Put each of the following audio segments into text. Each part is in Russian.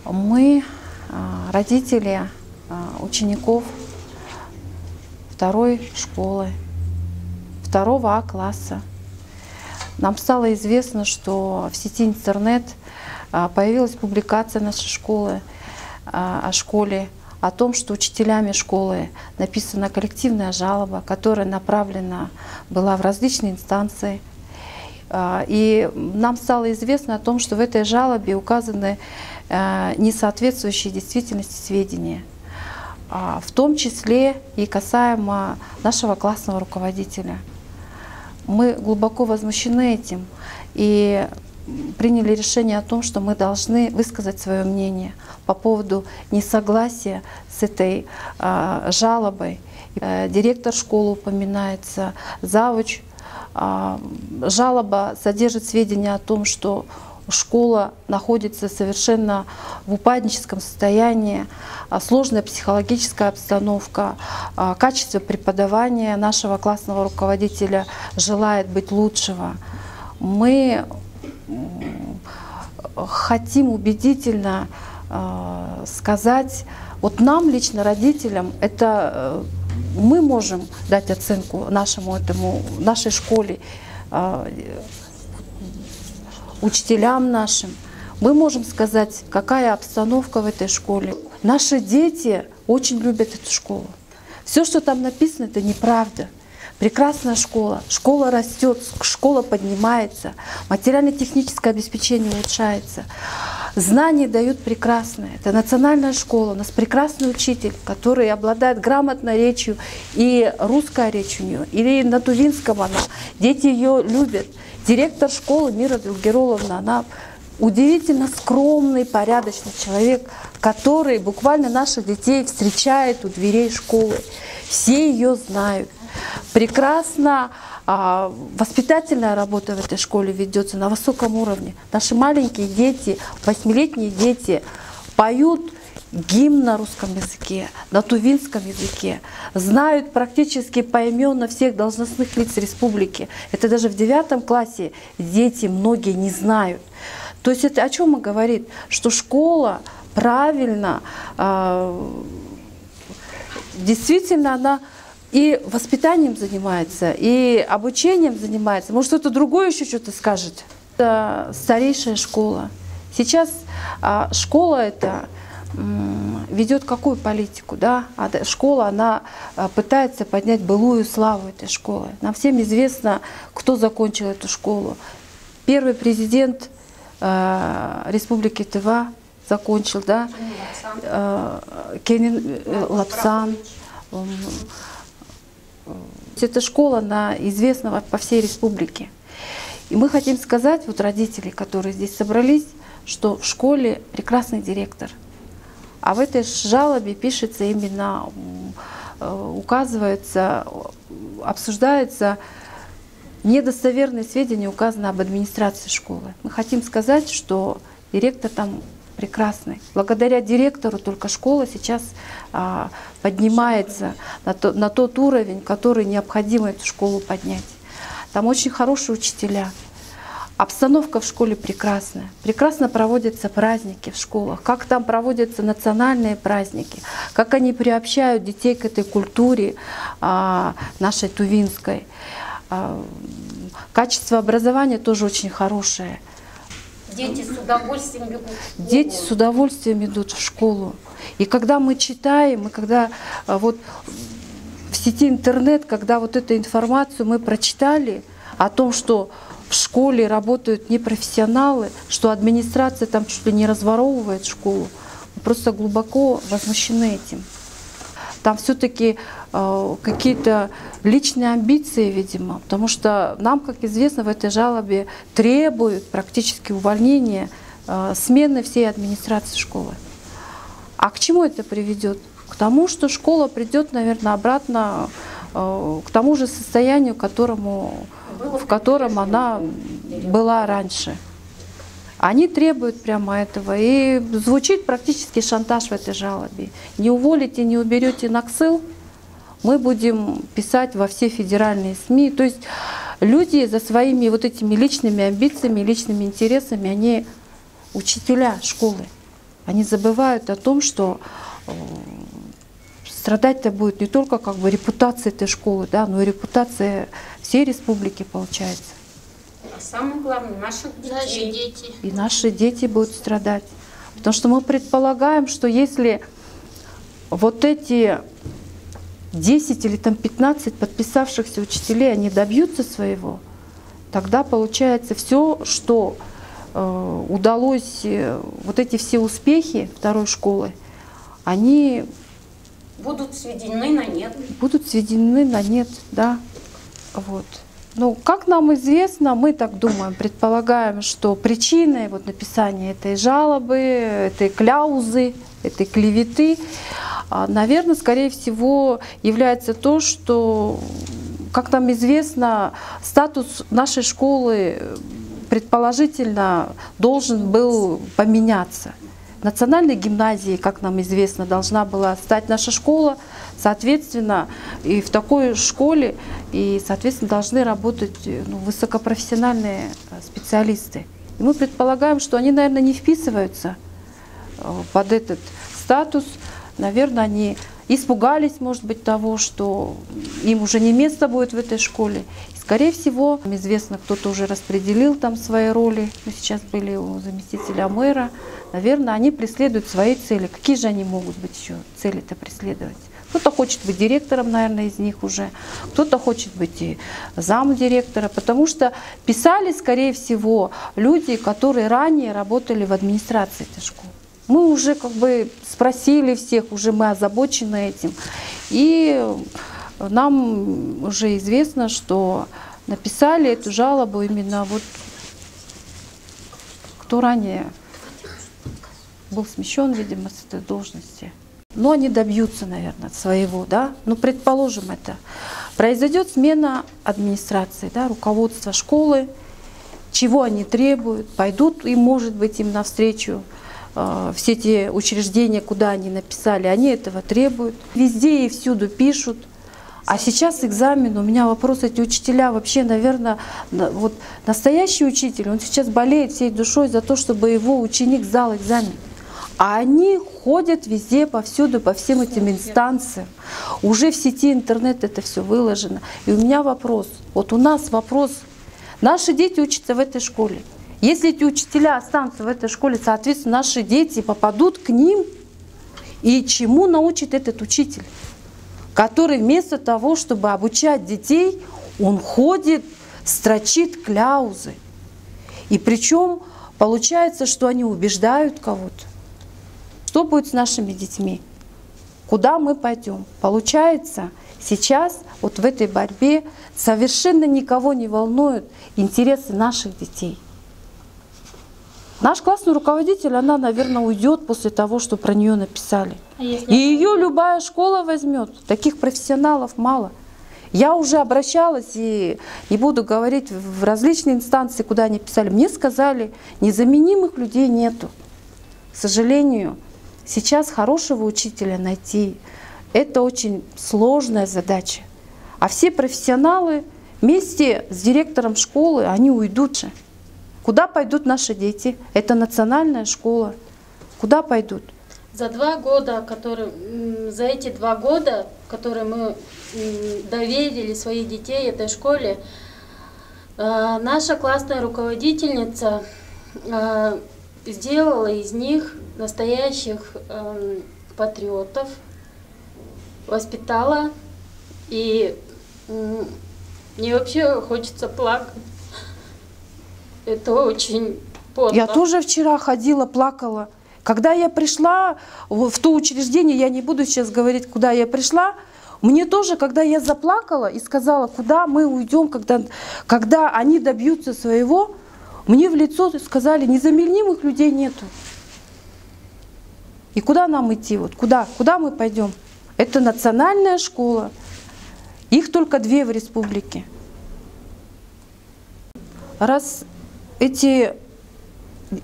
Мы, родители учеников второй школы, 2 А класса, нам стало известно, что в сети интернет появилась публикация нашей школы о школе, о том, что учителями школы написана коллективная жалоба, которая направлена была в различные инстанции. И нам стало известно о том, что в этой жалобе указаны несоответствующие действительности сведения, в том числе и касаемо нашего классного руководителя. Мы глубоко возмущены этим и приняли решение о том, что мы должны высказать свое мнение по поводу несогласия с этой жалобой. Директор школы упоминается, завуч. Жалоба содержит сведения о том, что школа находится совершенно в упадническом состоянии, сложная психологическая обстановка, качество преподавания нашего классного руководителя желает быть лучшего. Мы хотим убедительно сказать, вот нам, лично родителям, это мы можем дать оценку нашей школе, учителям нашим. Мы можем сказать, какая обстановка в этой школе. Наши дети очень любят эту школу. Все, что там написано, это неправда. Прекрасная школа, школа растет, школа поднимается, материально-техническое обеспечение улучшается. Знания дают прекрасные. Это национальная школа, у нас прекрасный учитель, который обладает грамотной речью, и русская речь у нее, или на тувинском она. Дети ее любят. Директор школы Мира Дилгероловна, она удивительно скромный, порядочный человек, который буквально наших детей встречает у дверей школы. Все ее знают. Прекрасно воспитательная работа в этой школе ведется на высоком уровне. Наши маленькие дети, 8-летние дети поют гимн на русском языке, на тувинском языке, знают практически поименно всех должностных лиц республики. Это даже в 9 классе дети многие не знают. То есть это о чем мы говорим? Что школа правильно, действительно она и воспитанием занимается, и обучением занимается. Может, кто-то другой еще что-то скажет. Это старейшая школа. Сейчас школа эта ведет какую политику? Да? Школа, она пытается поднять былую славу этой школы. Нам всем известно, кто закончил эту школу. Первый президент Республики Тыва закончил, да? Кенин Лапсан. Эта школа, она известна по всей республике. И мы хотим сказать, вот родители, которые здесь собрались, что в школе прекрасный директор. А в этой жалобе пишется именно, указывается, обсуждается недостоверные сведения, указаны об администрации школы. Мы хотим сказать, что директор там прекрасный. Благодаря директору только школа сейчас поднимается на тот уровень, который необходимо эту школу поднять. Там очень хорошие учителя. Обстановка в школе прекрасная. Прекрасно проводятся праздники в школах. Как там проводятся национальные праздники. Как они приобщают детей к этой культуре нашей тувинской. Качество образования тоже очень хорошее. Дети с удовольствием бегут в школу. Дети с удовольствием идут в школу. И когда мы читаем, и когда вот в сети интернет, когда вот эту информацию мы прочитали о том, что в школе работают непрофессионалы, что администрация там чуть ли не разворовывает школу, мы просто глубоко возмущены этим. Там все-таки какие-то личные амбиции, видимо, потому что нам, как известно, в этой жалобе требуют практически увольнения, смены всей администрации школы. А к чему это приведет? К тому, что школа придет, наверное, обратно к тому же состоянию, в котором она была раньше. Они требуют прямо этого. И звучит практически шантаж в этой жалобе. Не уволите, не уберете Наксыл, мы будем писать во все федеральные СМИ. То есть люди за своими вот этими личными амбициями, личными интересами, они учителя школы. Они забывают о том, что страдать-то будет не только как бы репутация этой школы, да, но и репутация всей республики получается. А самое главное, наши дети. И наши дети будут страдать. Потому что мы предполагаем, что если вот эти 10 или там 15 подписавшихся учителей, они добьются своего, тогда получается все, что удалось, вот эти все успехи второй школы, они будут сведены на нет. Будут сведены на нет, да. Вот. Ну, как нам известно, мы так думаем, предполагаем, что причиной вот написания этой жалобы, этой кляузы, этой клеветы, наверное, скорее всего, является то, что, как нам известно, статус нашей школы предположительно должен был поменяться. Национальной гимназией, как нам известно, должна была стать наша школа. Соответственно, и в такой школе, и, соответственно, должны работать высокопрофессиональные специалисты. И мы предполагаем, что они, наверное, не вписываются под этот статус. Наверное, они испугались, может быть, того, что им уже не место будет в этой школе. И, скорее всего, известно, кто-то уже распределил там свои роли. Мы сейчас были у заместителя мэра. Наверное, они преследуют свои цели. Какие же они могут быть еще цели-то преследовать? Кто-то хочет быть директором, наверное, из них уже. Кто-то хочет быть и замдиректора. Потому что писали, скорее всего, люди, которые ранее работали в администрации этой школы. Мы уже как бы спросили всех, уже мы озабочены этим. И нам уже известно, что написали эту жалобу именно вот кто ранее был смещен, видимо, с этой должности. Но они добьются, наверное, своего, да. Ну, предположим это. Произойдет смена администрации, да, руководства школы, чего они требуют, пойдут и, может быть, им навстречу все те учреждения, куда они написали, они этого требуют. Везде и всюду пишут. А сейчас экзамен, у меня вопрос, эти учителя вообще, наверное, вот настоящий учитель, он сейчас болеет всей душой за то, чтобы его ученик сдал экзамен. А они ходят везде, повсюду, по всем этим инстанциям. Уже в сети интернет это все выложено. И у меня вопрос, вот у нас вопрос, наши дети учатся в этой школе. Если эти учителя останутся в этой школе, соответственно, наши дети попадут к ним, и чему научит этот учитель, который вместо того, чтобы обучать детей, он ходит, строчит кляузы. И причем получается, что они убеждают кого-то. Что будет с нашими детьми? Куда мы пойдем? Получается, сейчас вот в этой борьбе совершенно никого не волнуют интересы наших детей. Наш классный руководитель, она, наверное, уйдет после того, что про нее написали. И ее любая школа возьмет. Таких профессионалов мало. Я уже обращалась, и не буду говорить, в различные инстанции, куда они писали. Мне сказали, незаменимых людей нету. К сожалению, сейчас хорошего учителя найти – это очень сложная задача. А все профессионалы вместе с директором школы, они уйдут же. Куда пойдут наши дети? Это национальная школа. Куда пойдут? За эти 2 года, которые мы доверили своих детей этой школе, наша классная руководительница сделала из них настоящих патриотов, воспитала, и мне вообще хочется плакать. Это очень подло. Я тоже вчера ходила, плакала. Когда я пришла в то учреждение, я не буду сейчас говорить, куда я пришла, мне тоже, когда я заплакала и сказала, куда мы уйдем, когда они добьются своего, мне в лицо сказали, незаменимых людей нету. И куда нам идти? Вот куда мы пойдем? Это национальная школа. Их только 2 в республике. Раз эти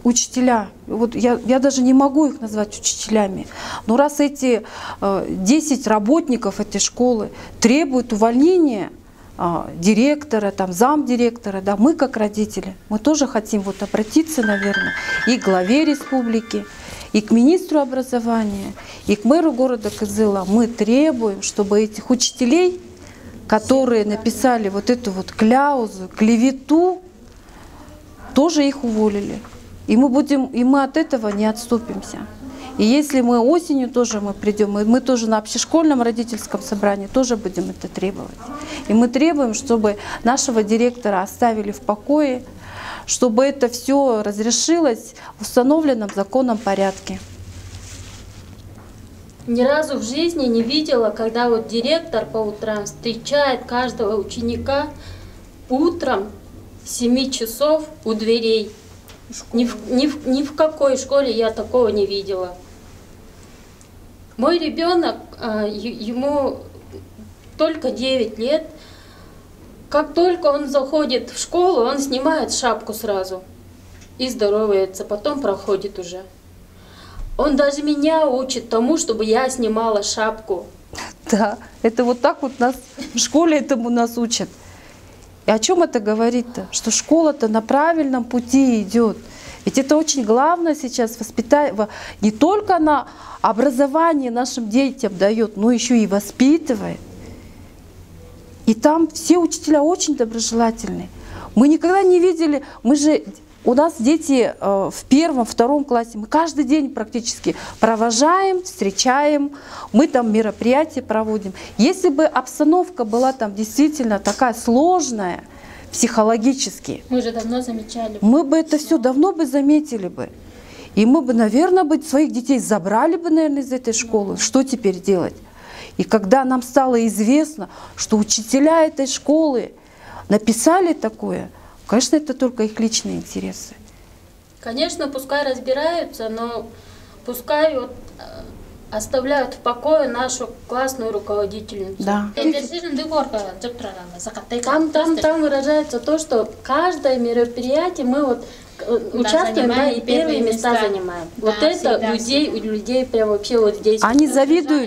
учителя, вот я даже не могу их назвать учителями, но раз эти 10 работников этой школы требуют увольнения директора, там, замдиректора, да, мы как родители, мы тоже хотим вот обратиться, наверное, и к главе республики, и к министру образования, и к мэру города Кызыла. Мы требуем, чтобы этих учителей, которые написали вот эту вот кляузу, клевету, тоже их уволили. И мы от этого не отступимся. И если мы осенью тоже придем, мы тоже на общешкольном родительском собрании тоже будем это требовать. И мы требуем, чтобы нашего директора оставили в покое, чтобы это все разрешилось в установленном законном порядке. Ни разу в жизни не видела, когда вот директор по утрам встречает каждого ученика утром с 7 часов у дверей. Ни в какой школе я такого не видела. Мой ребенок, ему только 9 лет. Как только он заходит в школу, он снимает шапку сразу и здоровается, потом проходит уже. Он даже меня учит тому, чтобы я снимала шапку. Да, это вот так вот нас в школе этому нас учат. И о чем это говорит-то? Что школа-то на правильном пути идет. Ведь это очень главное сейчас воспитание, не только на образование нашим детям дает, но еще и воспитывает. И там все учителя очень доброжелательные. Мы никогда не видели, у нас дети в 1-2 классе, мы каждый день практически провожаем, встречаем, мы там мероприятия проводим. Если бы обстановка была там действительно такая сложная, психологически, мы же давно замечали. Мы бы это все давно бы заметили бы. И мы бы, наверное, своих детей забрали бы, наверное, из этой школы. Что теперь делать? И когда нам стало известно, что учителя этой школы написали такое, конечно, это только их личные интересы. Конечно, пускай разбираются, но пускай оставляют в покое нашу классную руководительницу. Да. Там выражается то, что каждое мероприятие мы вот участвуем, да, и первые места занимаем. Да, вот это людей прям вообще вот здесь. Они завидуют.